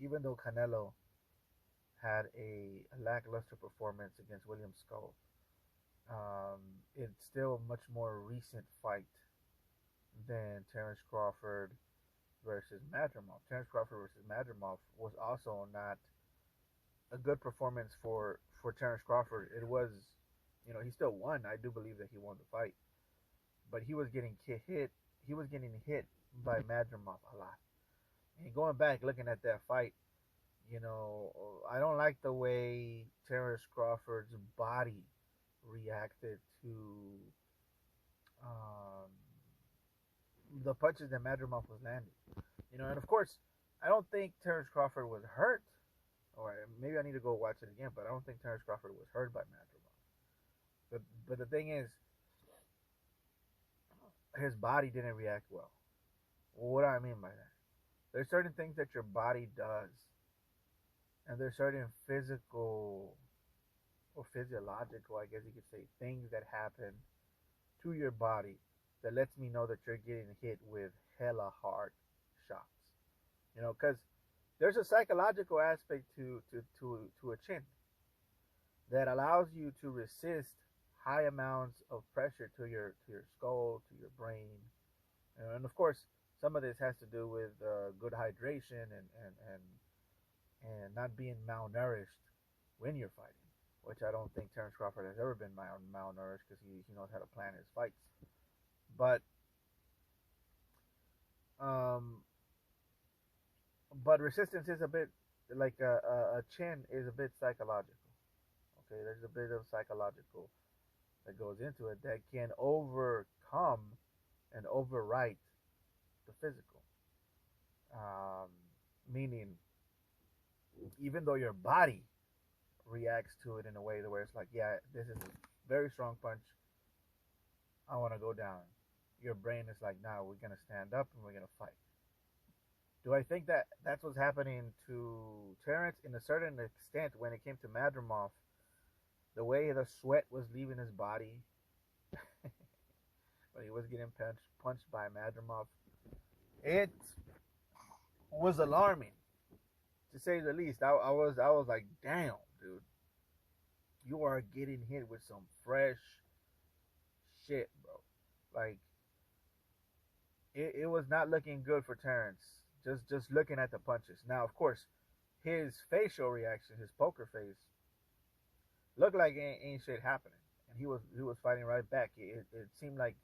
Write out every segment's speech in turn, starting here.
even though Canelo had a lackluster performance against William Skull, um, it's still a much more recent fight than Terence Crawford versus Madrimov. Terence Crawford versus Madrimov was also not a good performance for Terence Crawford. It was, he still won. I do believe that he won the fight, but he was getting hit. He was getting hit by Madrimov a lot. And going back looking at that fight, I don't like the way Terence Crawford's body reacted to um, the punches that Madrimov was landing. And of course, I don't think Terence Crawford was hurt, or maybe I need to go watch it again. But I don't think Terence Crawford was hurt by Madrimov. But the thing is, his body didn't react well. What do I mean by that? There's certain things that your body does, and there's certain physical or physiological, I guess you could say, things that happen to your body that lets me know that you're getting hit with hella hard shots. Because there's a psychological aspect to a chin that allows you to resist high amounts of pressure to your skull, to your brain, and of course, some of this has to do with good hydration and not being malnourished when you're fighting, which I don't think Terence Crawford has ever been malnourished because he knows how to plan his fights. But um, but resistance is a bit like a chin is a bit psychological. Okay, there's a bit of psychological that goes into it that can overcome and overwrite the physical. Um, Meaning, even though your body reacts to it in a way where it's like, yeah, this is a very strong punch. I want to go down. Your brain is like, nah, we're gonna stand up and we're gonna fight. Do I think that that's what's happening to Terrence in a certain extent when it came to Madrimov? The way the sweat was leaving his body when he was getting punched by Madrimov, it was alarming to say the least. I was like, damn, dude, you are getting hit with some fresh shit, bro. Like it was not looking good for Terrence. Just looking at the punches. Now, of course, his facial reaction, his poker face, looked like ain't shit happening, and he was fighting right back. It seemed like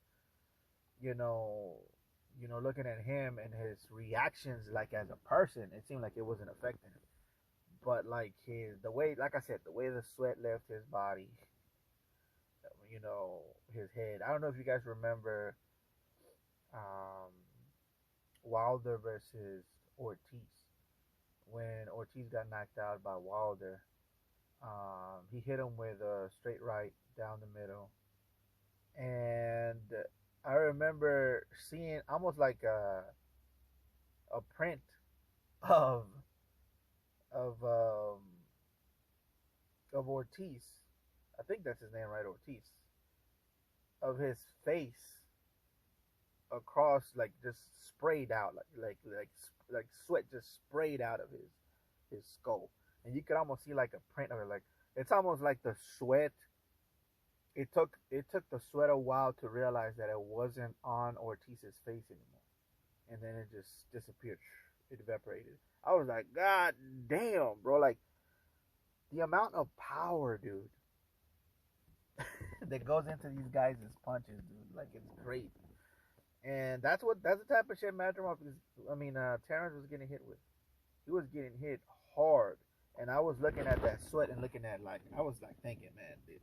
you know looking at him and his reactions, like as a person, it seemed like it wasn't affecting him. But like the way, like I said, the way the sweat left his body, you know, his head. I don't know if you guys remember um, Wilder versus Ortiz when Ortiz got knocked out by Wilder. He hit him with a straight right down the middle, and I remember seeing almost like a print of of um, of Ortiz. I think that's his name, right? Ortiz. Of his face across, like just sprayed out, like sweat just sprayed out of his skull, and you could almost see like a print of it. Like it's almost like the sweat. It took the sweat a while to realize that it wasn't on Ortiz's face anymore, and then it just disappeared. It evaporated. I was like, God damn, bro! Like the amount of power, dude, that goes into these guys' punches, dude. Like it's crazy. And that's the type of shit Madrimov is. I mean, Terrence was getting hit with. He was getting hit hard, and I was looking at that sweat and looking at like I was like thinking, man, dude,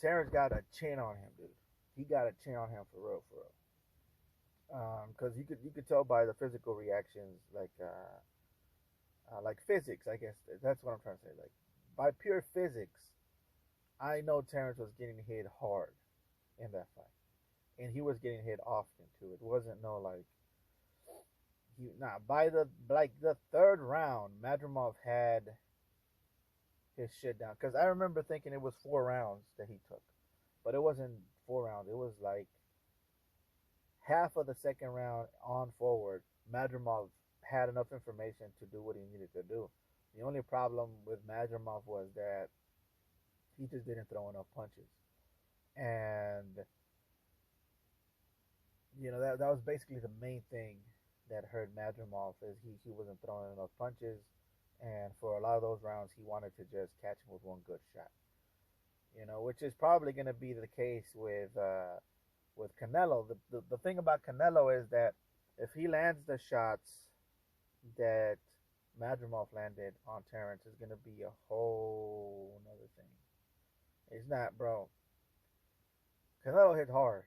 Terrence got a chin on him, dude. He got a chin on him for real, for real. Because you could tell by the physical reactions, like physics, I guess that's what I'm trying to say. Like by pure physics, I know Terrence was getting hit hard in that fight, and he was getting hit often too. It wasn't no like by the third round, Madrimov had his shit down. Because I remember thinking it was 4 rounds that he took, but it wasn't 4 rounds. It was like half of the second round on forward. Madrimov had enough information to do what he needed to do. The only problem with Madrimov was that he just didn't throw enough punches, and that was basically the main thing that hurt Madrimov is he wasn't throwing enough punches, and for a lot of those rounds he wanted to just catch him with one good shot. Which is probably going to be the case with Canelo. The thing about Canelo is that if he lands the shots that Madrimov landed on Terrence, is going to be a whole another thing. It's not, bro. Canelo hit hard.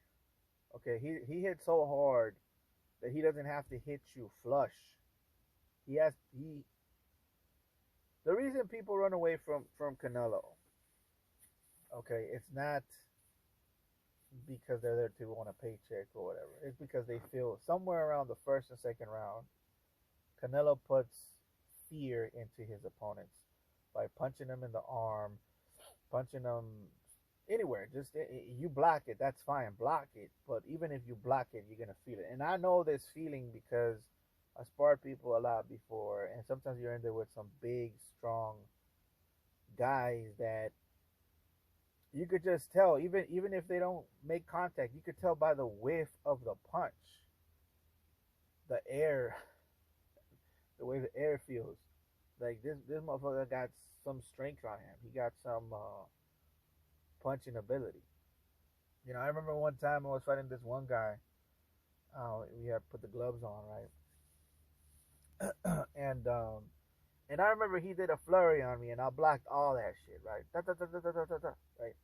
Okay, he hit so hard that he doesn't have to hit you flush. He the reason people run away from Canelo, okay, it's not because they're there to want a paycheck or whatever. It's because they feel somewhere around the first and second round, Canelo puts fear into his opponents by punching them in the arm, punching them anywhere. Just you block it, that's fine, block it. But even if you block it, you're gonna feel it. And I know this feeling because I sparred people a lot before, and sometimes you're in there with some big, strong guys that you could just tell, even if they don't make contact, you could tell by the whiff of the punch, the air, the way the air feels. Like this motherfucker got some strength on him. He got some punching ability. I remember one time I was fighting this one guy. We had put the gloves on, right? And I remember he did a flurry on me, and I blocked all that shit, right? Da, da, da, da, da, da, da, right?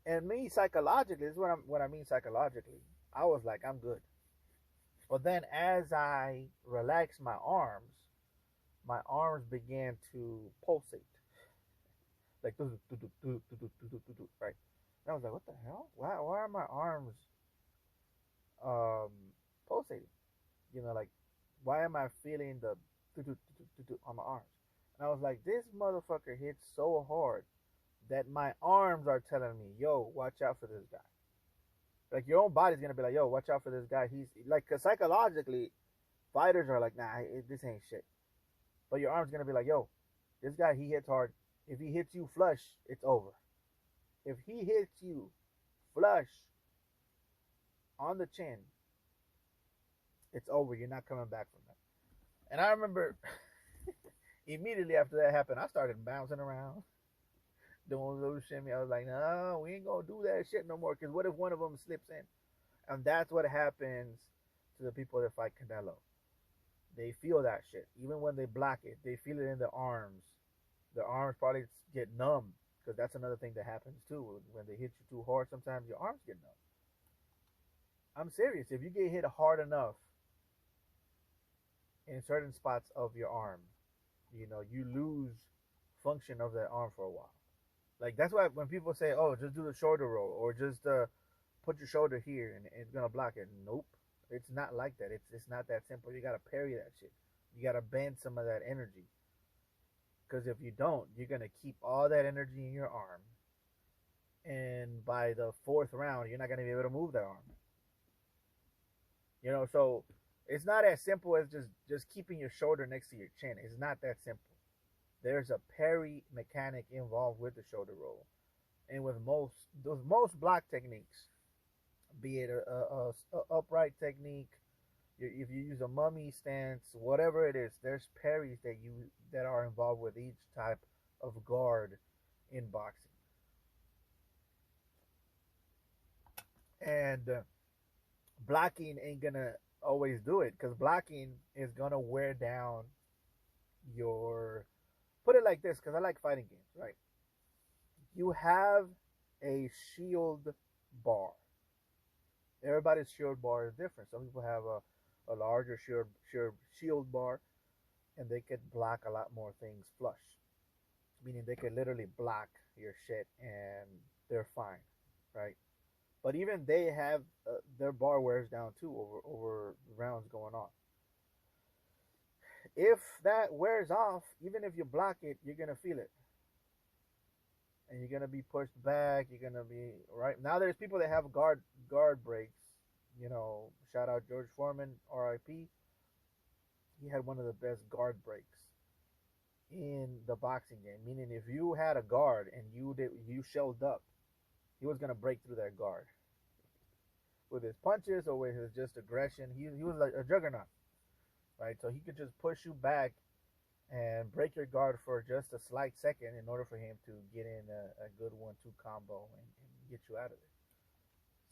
And me psychologically, this is what I mean psychologically. I was like, I'm good. But then as I relaxed my arms began to pulsate, like right. And I was like, what the hell? Why are my arms pulsating? Like, why am I feeling the on my arms? And I was like, this motherfucker hits so hard that my arms are telling me, yo, watch out for this guy. Like, your own body's gonna be like, yo, watch out for this guy. He's like, cause psychologically, fighters are like, nah, this ain't shit. But your arm's gonna be like, yo, this guy, he hits hard. If he hits you flush, it's over. If he hits you flush on the chin, it's over. You're not coming back from that. And I remember immediately after that happened, I started bouncing around, doing a little shimmy. I was like, no, we ain't gonna do that shit no more. Because what if one of them slips in? And that's what happens to the people that fight Canelo. They feel that shit. Even when they block it, they feel it in their arms. Their arms probably get numb. Because that's another thing that happens too. When they hit you too hard, sometimes your arms get numb. I'm serious. If you get hit hard enough in certain spots of your arm, you lose function of that arm for a while. Like, that's why when people say, oh, just do the shoulder roll, or just put your shoulder here and it's gonna block it. Nope, it's not like that. It's not that simple. You gotta parry that shit. You gotta bend some of that energy, because if you don't, you're gonna keep all that energy in your arm, and by the fourth round, you're not gonna be able to move that arm. So it's not as simple as just keeping your shoulder next to your chin. It's not that simple. There's a parry mechanic involved with the shoulder roll, and with most block techniques, be it a upright technique, if you use a mummy stance, whatever it is, there's parries that are involved with each type of guard in boxing. And blocking ain't gonna always do it, because blocking is gonna wear down your. Put it like this, because I like fighting games, right? You have a shield bar. Everybody's shield bar is different. Some people have a larger shield bar, and they could block a lot more things flush, meaning they could literally block your shit and they're fine, right? But even they have their bar wears down too over rounds going on. If that wears off, even if you block it, you're gonna feel it, and you're gonna be pushed back. You're gonna be right now. There's people that have guard breaks. Shout out George Foreman, R.I.P. he had one of the best guard breaks in the boxing game. Meaning, if you had a guard and you shelled up, he was gonna break through that guard with his punches or with his just aggression. He was like a juggernaut, right? So he could just push you back and break your guard for just a slight second in order for him to get in a good 1-2 combo and get you out of it.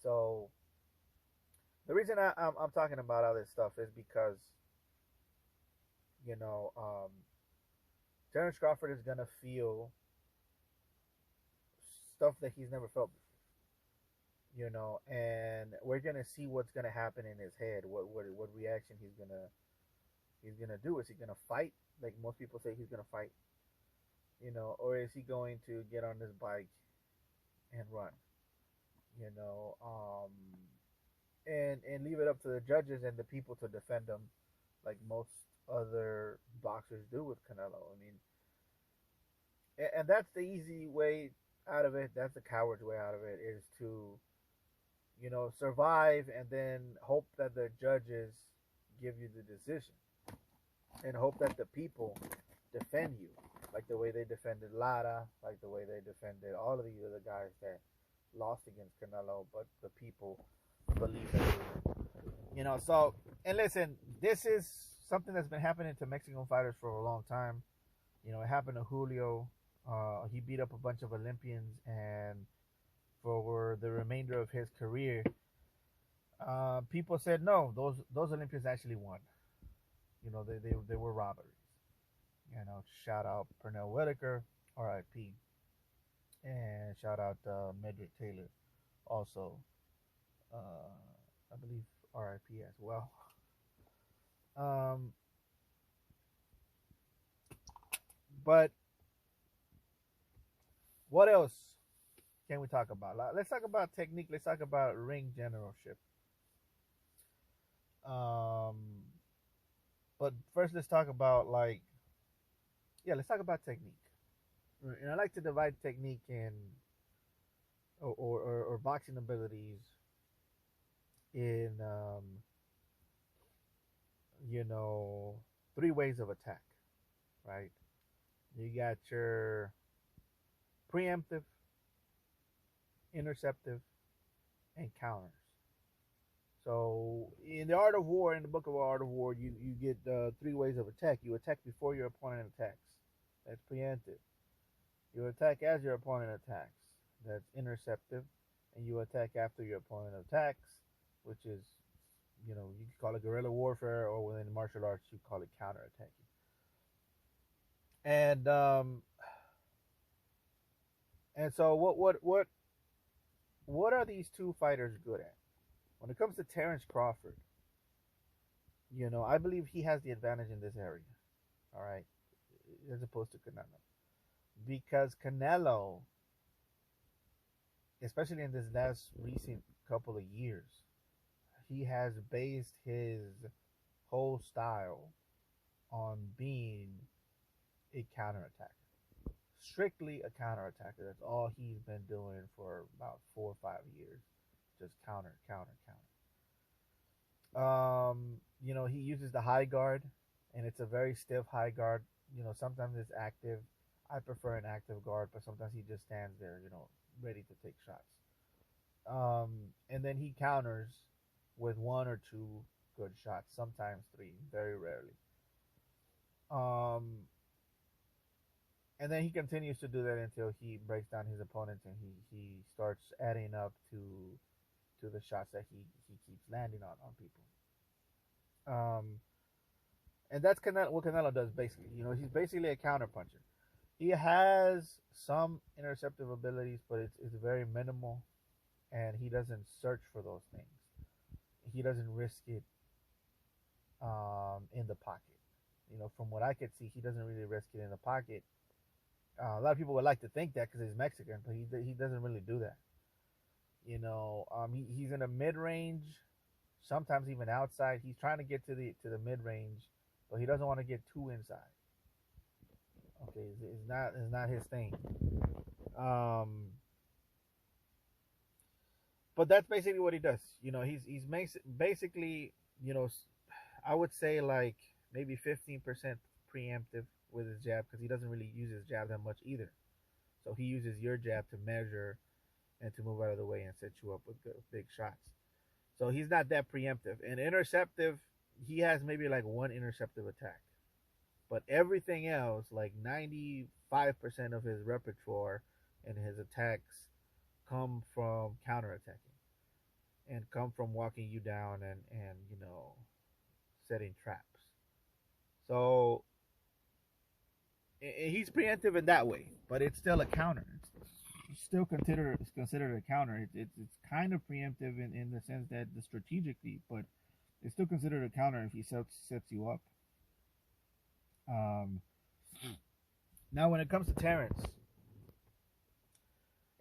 So the reason I'm talking about all this stuff is because you know Terrence Crawford is gonna feel stuff that he's never felt before, and we're gonna see what's gonna happen in his head. What reaction he's gonna do? Is he gonna fight? Like most people say, he's gonna fight, or is he going to get on this bike and run, you know, and leave it up to the judges and the people to defend him, like most other boxers do with Canelo. I mean, and that's the easy way out of it. That's the coward's way out of it, is to survive and then hope that the judges give you the decision and hope that the people defend you, like the way they defended Lara, like the way they defended all of the other guys that lost against Canelo, but the people believe that So, and listen, this is something that's been happening to Mexican fighters for a long time. It happened to Julio. He beat up a bunch of Olympians, and for the remainder of his career, people said no, those Olympians actually won. They were robberies. Shout out Pernell Whitaker, R.I.P. And shout out Medrick Taylor, also, I believe R.I.P. as well. But what else can we talk about? Let's talk about technique. Let's talk about ring generalship. But first, let's talk about let's talk about technique. And I like to divide technique in or boxing abilities in three ways of attack, right? You got your preemptive, interceptive, and counters. So in the Art of War, in the book of Art of War, you get three ways of attack. You attack before your opponent attacks. That's preemptive. You attack as your opponent attacks. That's interceptive. And you attack after your opponent attacks, which is, you can call it guerrilla warfare, or within martial arts, you call it counterattacking. And so what are these two fighters good at? When it comes to Terrence Crawford, I believe he has the advantage in this area, all right, as opposed to Canelo. Because Canelo, especially in this last recent couple of years, he has based his whole style on being a counterattacker. Strictly a counterattacker. That's all he's been doing for about 4 or 5 years. Just counter. He uses the high guard, and it's a very stiff high guard. Sometimes it's active. I prefer an active guard, but sometimes he just stands there, ready to take shots. And then he counters with 1 or 2 good shots, sometimes 3, very rarely. And then he continues to do that until he breaks down his opponents and he starts adding up to the shots that he keeps landing on people. And that's what Canelo does basically. He's basically a counterpuncher. He has some interceptive abilities, but it's very minimal, and he doesn't search for those things. He doesn't risk it in the pocket. From what I could see, he doesn't really risk it in the pocket. A lot of people would like to think that because he's Mexican, but he doesn't really do that. He's in a mid range, sometimes even outside. He's trying to get to the mid range, but he doesn't want to get too inside. Okay, it's not his thing. But that's basically what he does. He's basically, I would say, like maybe 15% preemptive with his jab because he doesn't really use his jab that much either. So he uses your jab to measure and to move out of the way and set you up with good, big shots. So he's not that preemptive. And interceptive, he has maybe like one interceptive attack. But everything else, like 95% of his repertoire and his attacks come from counterattacking and come from walking you down and setting traps. So he's preemptive in that way, but it's still a counter. It's still considered a counter. It's kind of preemptive in the sense that the strategically, but it's still considered a counter if he sets you up. Um, Now, when it comes to Terrence,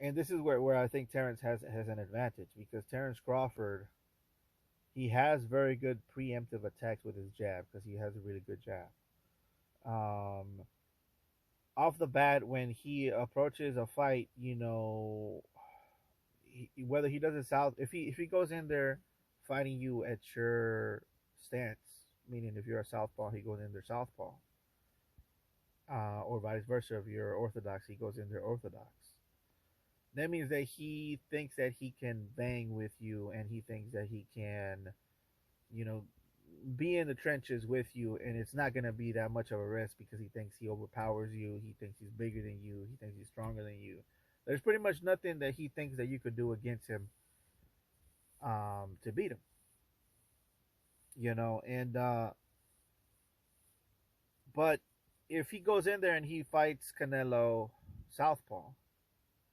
and this is where I think Terrence has an advantage because Terrence Crawford, he has very good preemptive attacks with his jab because he has a really good jab. Um, Off the bat, when he approaches a fight, whether he does it south, if he goes in there fighting you at your stance, meaning if you're a southpaw, he goes in there southpaw, or vice versa. If you're orthodox, he goes in there orthodox. That means that he thinks that he can bang with you, and he thinks that he can, you know, be in the trenches with you, and it's not gonna be that much of a risk because he thinks he overpowers you. He thinks he's bigger than you. He thinks he's stronger than you. There's pretty much nothing that he thinks that you could do against him, to beat him. And but if he goes in there and he fights Canelo southpaw,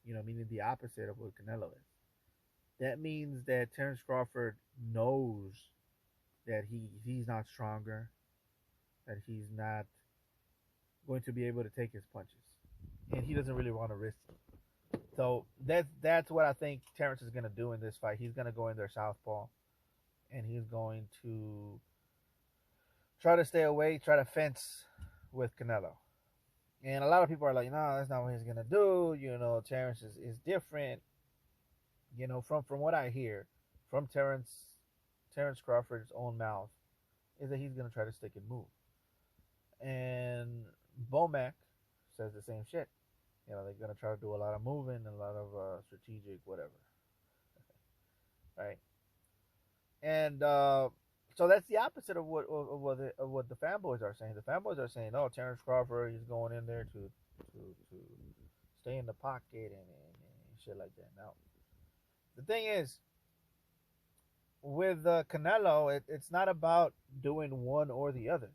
meaning the opposite of what Canelo is, that means that Terrence Crawford knows that he's not stronger, that he's not going to be able to take his punches, and he doesn't really want to risk it. So that's what I think Terrence is going to do in this fight. He's going to go in there southpaw, and he's going to try to stay away, try to fence with Canelo. And a lot of people are like, no, that's not what he's going to do. Terrence is different. From what I hear from Terrence Crawford's own mouth, is that he's going to try to stick and move. And Bomac says the same shit. They're going to try to do a lot of moving, a lot of strategic whatever. Right? And so that's the opposite of what the fanboys are saying. The fanboys are saying, "Oh, Terrence Crawford, he's going in there to stay in the pocket and shit like that." Now, the thing is, with Canelo, it's not about doing one or the other.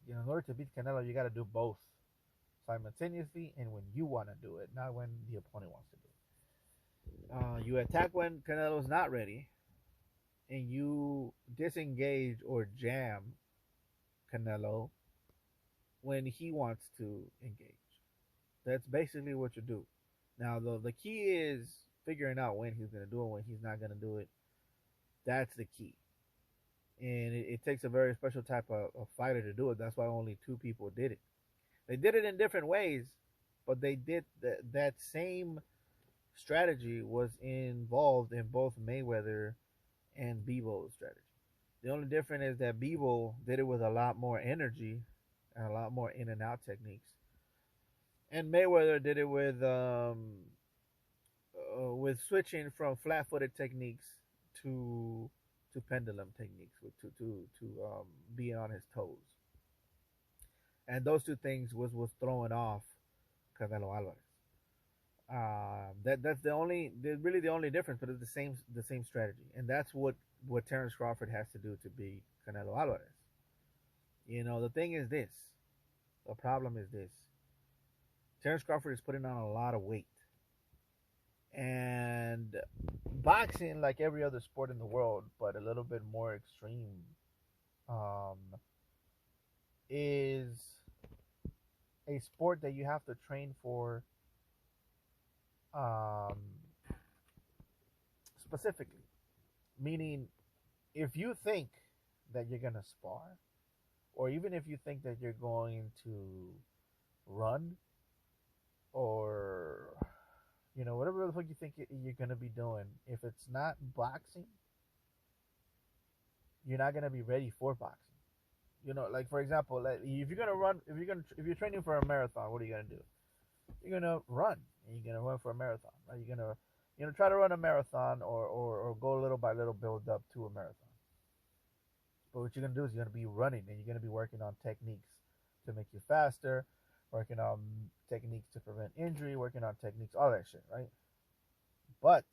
In order to beat Canelo, you got to do both simultaneously and when you want to do it, not when the opponent wants to do it. You attack when Canelo's not ready, and you disengage or jam Canelo when he wants to engage. That's basically what you do. Now, the key is figuring out when he's going to do it, when he's not going to do it. That's the key. And it takes a very special type of fighter to do it. That's why only two people did it. They did it in different ways, but they did that same strategy was involved in both Mayweather and Bebo's strategy. The only difference is that Bebo did it with a lot more energy and a lot more in and out techniques, and Mayweather did it with switching from flat-footed techniques to pendulum techniques, to being on his toes, and those two things was throwing off Canelo Alvarez. That's really the only difference, but it's the same strategy, and that's what Terrence Crawford has to do to beat Canelo Alvarez. The thing is this, the problem is this: Terrence Crawford is putting on a lot of weight, and boxing, like every other sport in the world, but a little bit more extreme, is a sport that you have to train for specifically. Meaning, if you think that you're going to spar, or even if you think that you're going to run, or whatever the fuck you think you're going to be doing, if it's not boxing, you're not going to be ready for boxing. You know, like for example, like if you're gonna run, if you're training for a marathon, what are you gonna do? You're gonna run, and you're gonna run for a marathon. Right? You're gonna try to run a marathon, or go little by little, build up to a marathon. But what you're gonna do is you're gonna be running, and you're gonna be working on techniques to make you faster, working on techniques to prevent injury, working on techniques, all that shit, right? But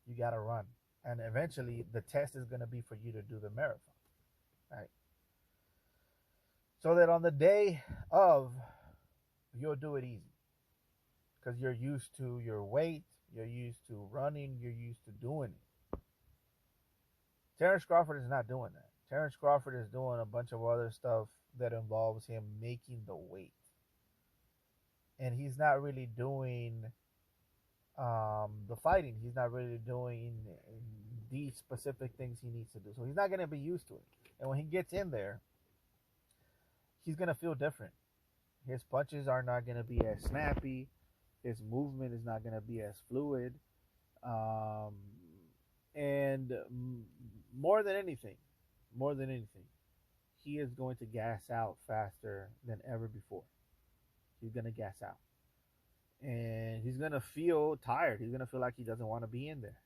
you gotta run, and eventually the test is gonna be for you to do the marathon, right? So that on the day of, you'll do it easy because you're used to your weight, you're used to running, you're used to doing it. Terrence Crawford is not doing that. Terrence Crawford is doing a bunch of other stuff that involves him making the weight, and he's not really doing the fighting. He's not really doing these specific things he needs to do. So he's not going to be used to it. And when he gets in there, he's going to feel different. His punches are not going to be as snappy. His movement is not going to be as fluid. Um, and more than anything, he is going to gas out faster than ever before. He's going to gas out. And he's going to feel tired. He's going to feel like he doesn't want to be in there.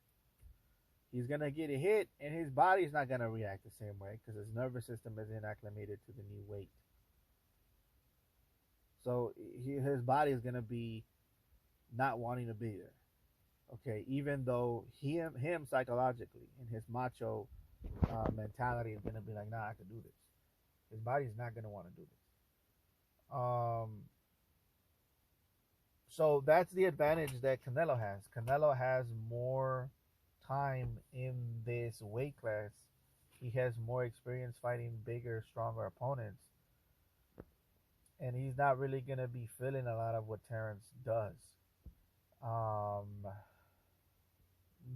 He's going to get a hit, and his body's not going to react the same way because his nervous system isn't acclimated to the new weight. So his body is going to be not wanting to be there. Okay, even though him psychologically and his macho mentality is going to be like, nah, I can do this. His body's not going to want to do this. So that's the advantage that Canelo has. Canelo has more time in this weight class. He has more experience fighting bigger, stronger opponents. And he's not really going to be feeling a lot of what Terrence does. Um,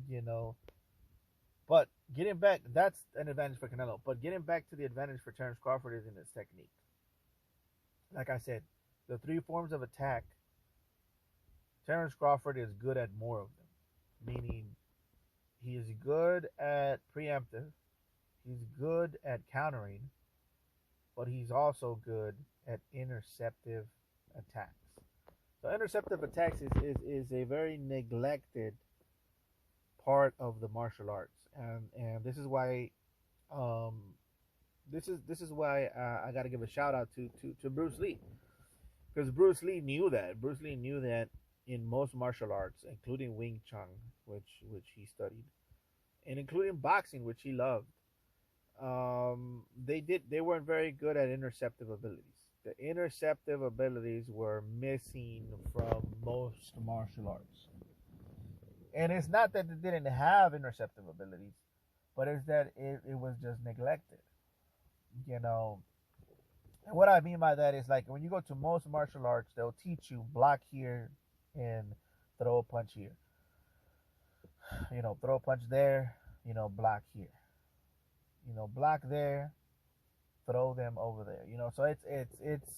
you know, but getting back, that's an advantage for Canelo. But getting back to the advantage for Terrence Crawford is in his technique. Like I said, the three forms of attack, Terrence Crawford is good at more of them. Meaning, he is good at preemptive, he's good at countering, but he's also good at interceptive attacks. So interceptive attacks is a very neglected part of the martial arts, and this is why I got to give a shout out to Bruce Lee, because Bruce Lee knew that. Bruce Lee knew that in most martial arts, including Wing Chun, which he studied, and including boxing, which he loved, they weren't very good at interceptive abilities. The interceptive abilities were missing from most martial arts. And it's not that they didn't have interceptive abilities, but it's that it was just neglected. You know, and what I mean by that is, like, when you go to most martial arts, they'll teach you block here and throw a punch here. You know, throw a punch there, block here. Block there, throw them over there. So it's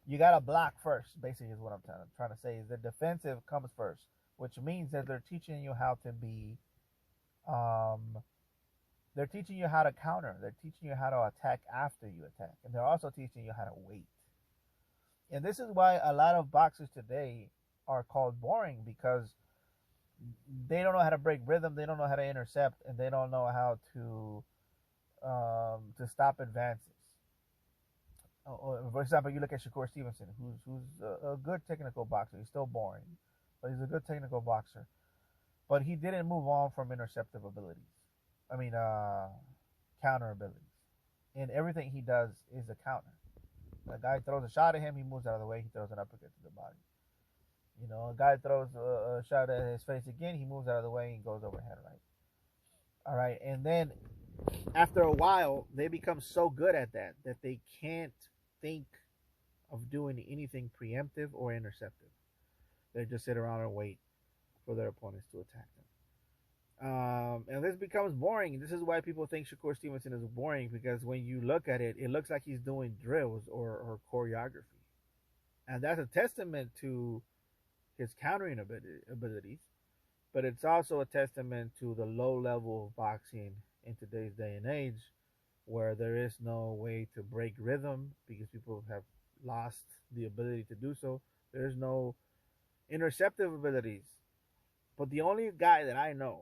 you gotta block first. Basically, is what I'm trying to say. Is the defensive comes first, which means that they're teaching you how to be, they're teaching you how to counter. They're teaching you how to attack after you attack, and they're also teaching you how to wait. And this is why a lot of boxers today are called boring, because they don't know how to break rhythm, they don't know how to intercept, and they don't know how to stop advances. For example, you look at Shakur Stevenson, who's a good technical boxer. He's still boring, but he's a good technical boxer. But he didn't move on from interceptive abilities. I mean, counter abilities. And everything he does is a counter. A guy throws a shot at him, he moves out of the way, he throws an uppercut to the body. A guy throws a shot at his face again, he moves out of the way and goes overhead, right? All right, and then after a while, they become so good at that they can't think of doing anything preemptive or interceptive. They just sit around and wait for their opponents to attack them. And this becomes boring. This is why people think Shakur Stevenson is boring, because when you look at it, it looks like he's doing drills or choreography. And that's a testament to his countering abilities, but it's also a testament to the low level of boxing in today's day and age, where there is no way to break rhythm because people have lost the ability to do so. There's no interceptive abilities. But the only guy that I know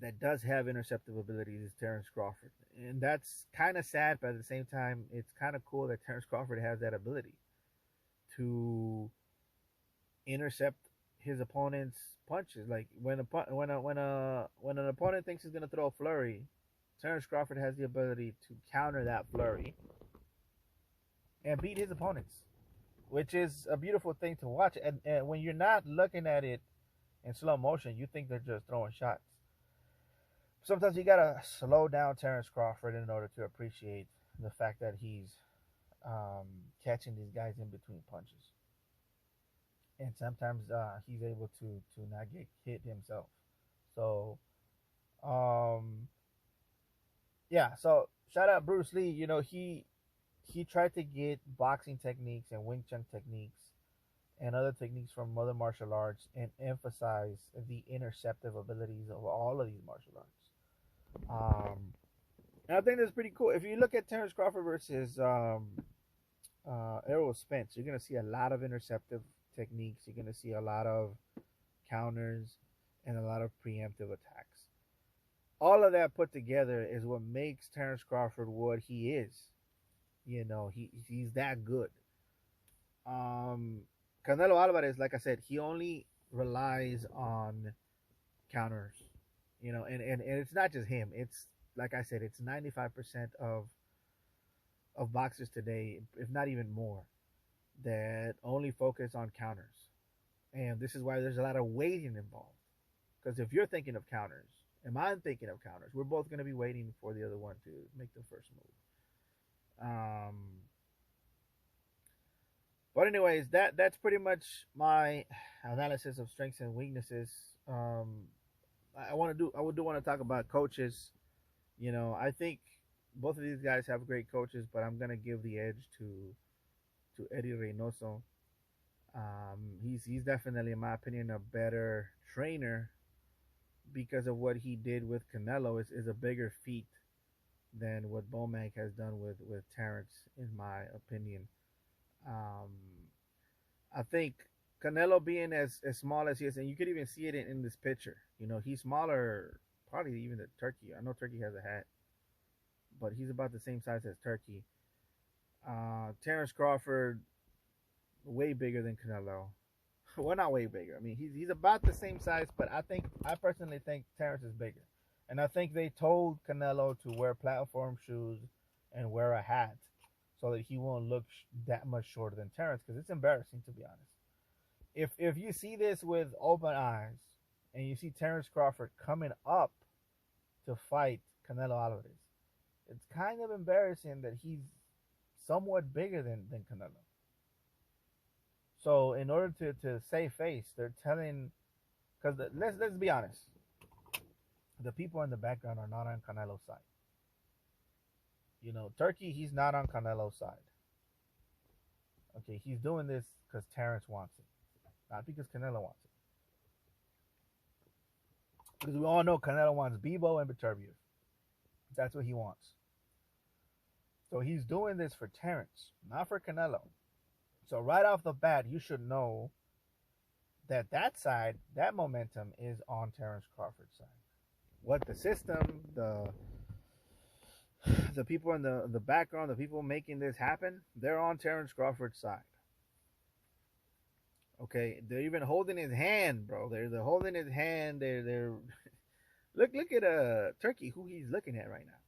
that does have interceptive abilities is Terrence Crawford. And that's kind of sad, but at the same time, it's kind of cool that Terrence Crawford has that ability to intercept his opponent's punches. Like when an opponent thinks he's gonna throw a flurry, Terrence Crawford has the ability to counter that flurry and beat his opponents, which is a beautiful thing to watch. And when you're not looking at it in slow motion, you think they're just throwing shots. Sometimes you gotta slow down Terrence Crawford in order to appreciate the fact that he's um, catching these guys in between punches, and sometimes he's able to not get hit himself. So um, yeah, so shout out Bruce Lee. You know, he tried to get boxing techniques and Wing Chun techniques and other techniques from other martial arts and emphasize the interceptive abilities of all of these martial arts. And I think that's pretty cool. If you look at Terrence Crawford versus Errol Spence, you're gonna see a lot of interceptive techniques. You're gonna see a lot of counters and a lot of preemptive attacks. All of that put together is what makes Terrence Crawford what he is. You know, he's that good. Um, Canelo Alvarez, like I said, he only relies on counters. You know, and it's not just him. It's like I said, it's 95% of boxers today, if not even more, that only focus on counters. And this is why there's a lot of waiting involved. Because if you're thinking of counters, and I'm thinking of counters, we're both going to be waiting for the other one to make the first move. But anyways, that's pretty much my analysis of strengths and weaknesses. I would do want to talk about coaches. You know, I think both of these guys have great coaches, but I'm gonna give the edge to Eddie Reynoso. He's definitely, in my opinion, a better trainer because of what he did with Canelo is a bigger feat than what Bomac has done with Terrence, in my opinion. Um, I think Canelo being as small as he is, and you could even see it in this picture. You know, he's smaller, probably even than Turkey. I know Turkey has a hat, but he's about the same size as Turkey. Terrence Crawford, way bigger than Canelo. Well, not way bigger. I mean, he's about the same size, but I personally think Terrence is bigger, and I think they told Canelo to wear platform shoes and wear a hat so that he won't look that much shorter than Terrence, because it's embarrassing, to be honest. If you see this with open eyes and you see Terrence Crawford coming up to fight Canelo Alvarez, it's kind of embarrassing that he's somewhat bigger than Canelo. So in order to save face, they're telling, because let's be honest, the people in the background are not on Canelo's side. You know, Turkey, he's not on Canelo's side. Okay, he's doing this because Terrence wants it, not because Canelo wants it. Because we all know Canelo wants Bebo and Beterbiev. That's what he wants. So he's doing this for Terrence, not for Canelo. So right off the bat, you should know that that side, that momentum is on Terrence Crawford's side. What the system, the people in the background, the people making this happen, they're on Terrence Crawford's side. Okay, they're even holding his hand, bro. They're holding his hand. They're look at Turkey, who he's looking at right now.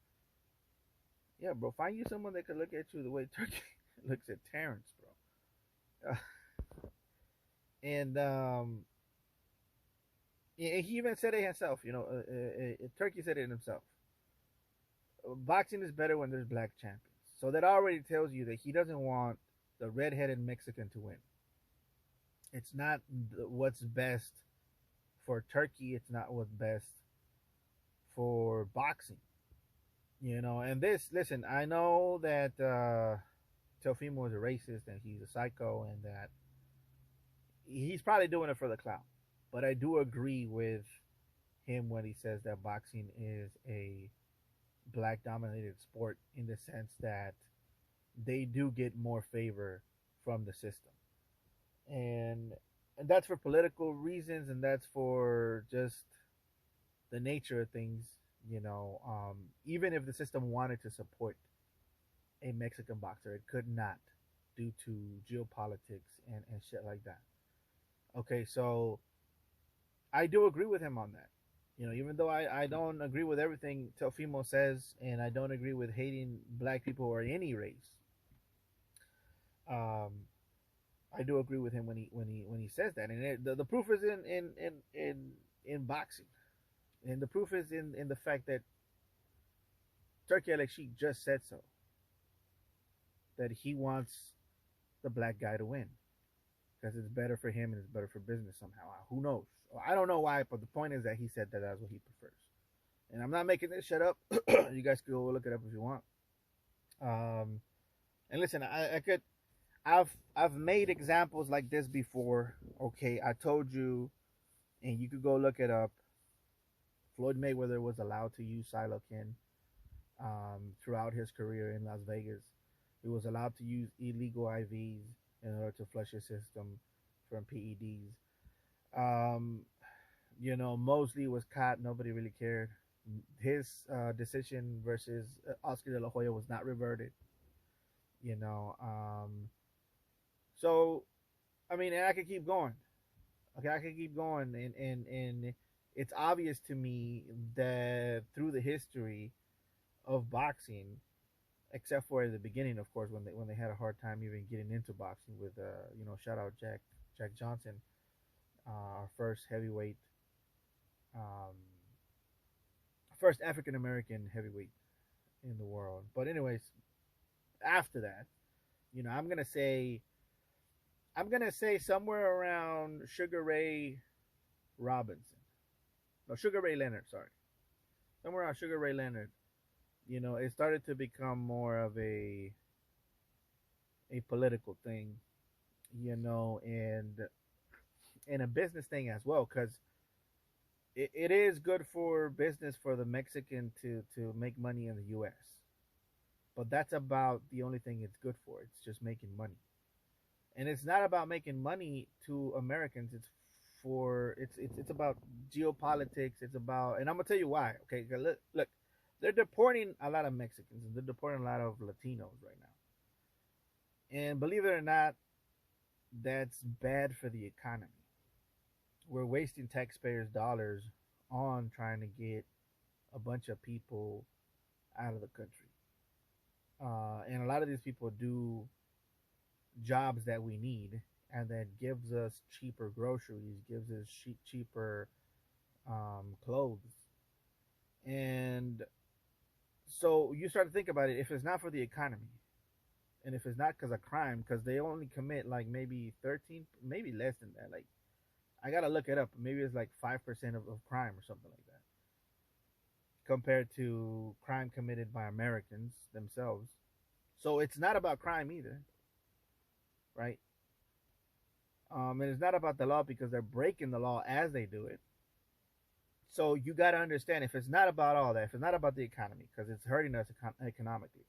Yeah, bro, find you someone that could look at you the way Turkey looks at Terrence, bro. And he even said it himself. You know, Turkey said it himself. Boxing is better when there's black champions. So that already tells you that he doesn't want the redheaded Mexican to win. It's not what's best for Turkey. It's not what's best for boxing. You know, and listen, I know that Teofimo is a racist and he's a psycho and that he's probably doing it for the clout. But I do agree with him when he says that boxing is a black dominated sport in the sense that they do get more favor from the system. And that's for political reasons, and that's for just the nature of things, even if the system wanted to support a Mexican boxer, it could not due to geopolitics and shit like that. Okay, so I do agree with him on that. Even though I don't agree with everything Teofimo says, and I don't agree with hating black people or any race, um, I do agree with him when he says that, and the proof is in boxing, and the proof is in the fact that Turkey Al Sheikh just said so, that he wants the black guy to win because it's better for him and it's better for business somehow. Who knows? I don't know why, but the point is that he said that that's what he prefers. And I'm not making this shit up. You guys can go look it up if you want. Um, and listen, I could, I've made examples like this before. Okay, I told you, and you could go look it up. Floyd Mayweather was allowed to use Silokin throughout his career in Las Vegas. He was allowed to use illegal IVs in order to flush his system from PEDs. Um, Mosley was caught. Nobody really cared. His decision versus Oscar De La Hoya was not reverted. You know, so I mean, and I could keep going. Okay, I could keep going, and it's obvious to me that through the history of boxing, except for at the beginning, of course, when they had a hard time even getting into boxing with shout out Jack Johnson, our first heavyweight, um, first African American heavyweight in the world. But anyways, after that, I'm gonna say somewhere around Sugar Ray Robinson, no Sugar Ray Leonard, sorry, somewhere around Sugar Ray Leonard. It started to become more of a political thing, and a business thing as well, because it is good for business for the Mexican to make money in the U.S. But that's about the only thing it's good for. It's just making money, and it's not about making money to Americans. It's about geopolitics. It's about, and I'm gonna tell you why. Okay, look, they're deporting a lot of Mexicans and they're deporting a lot of Latinos right now. And believe it or not, that's bad for the economy. We're wasting taxpayers' dollars on trying to get a bunch of people out of the country. And a lot of these people do jobs that we need, and that gives us cheaper groceries, gives us cheaper clothes. And so you start to think about it. If it's not for the economy, and if it's not because of crime, because they only commit like maybe 13, maybe less than that. Like, I gotta look it up. Maybe it's like 5% of crime or something like that, compared to crime committed by Americans themselves. So it's not about crime either, right? And it's not about the law because they're breaking the law as they do it. So you got to understand, if it's not about all that, if it's not about the economy because it's hurting us economically,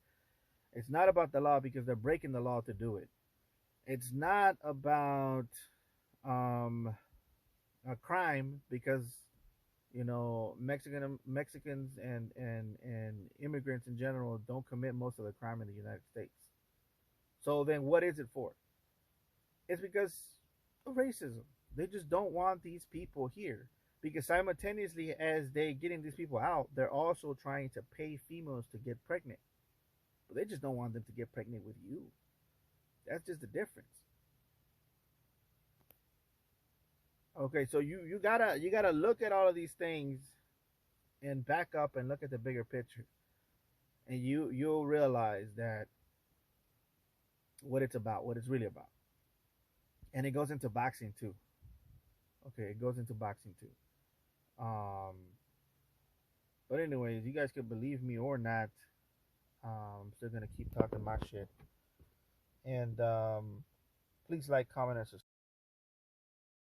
it's not about the law because they're breaking the law to do it. It's not about a crime because Mexicans and immigrants in general don't commit most of the crime in the United States. So then, what is it for? It's because of racism. They just don't want these people here. Because simultaneously, as they getting these people out, they're also trying to pay females to get pregnant. But they just don't want them to get pregnant with you. That's just the difference. Okay, so you gotta look at all of these things and back up and look at the bigger picture, and you'll realize that what it's about, what it's really about, and it goes into boxing too. Okay, it goes into boxing too. Um, but anyways, you guys could believe me or not. I'm still gonna keep talking my shit, and please like, comment, and subscribe.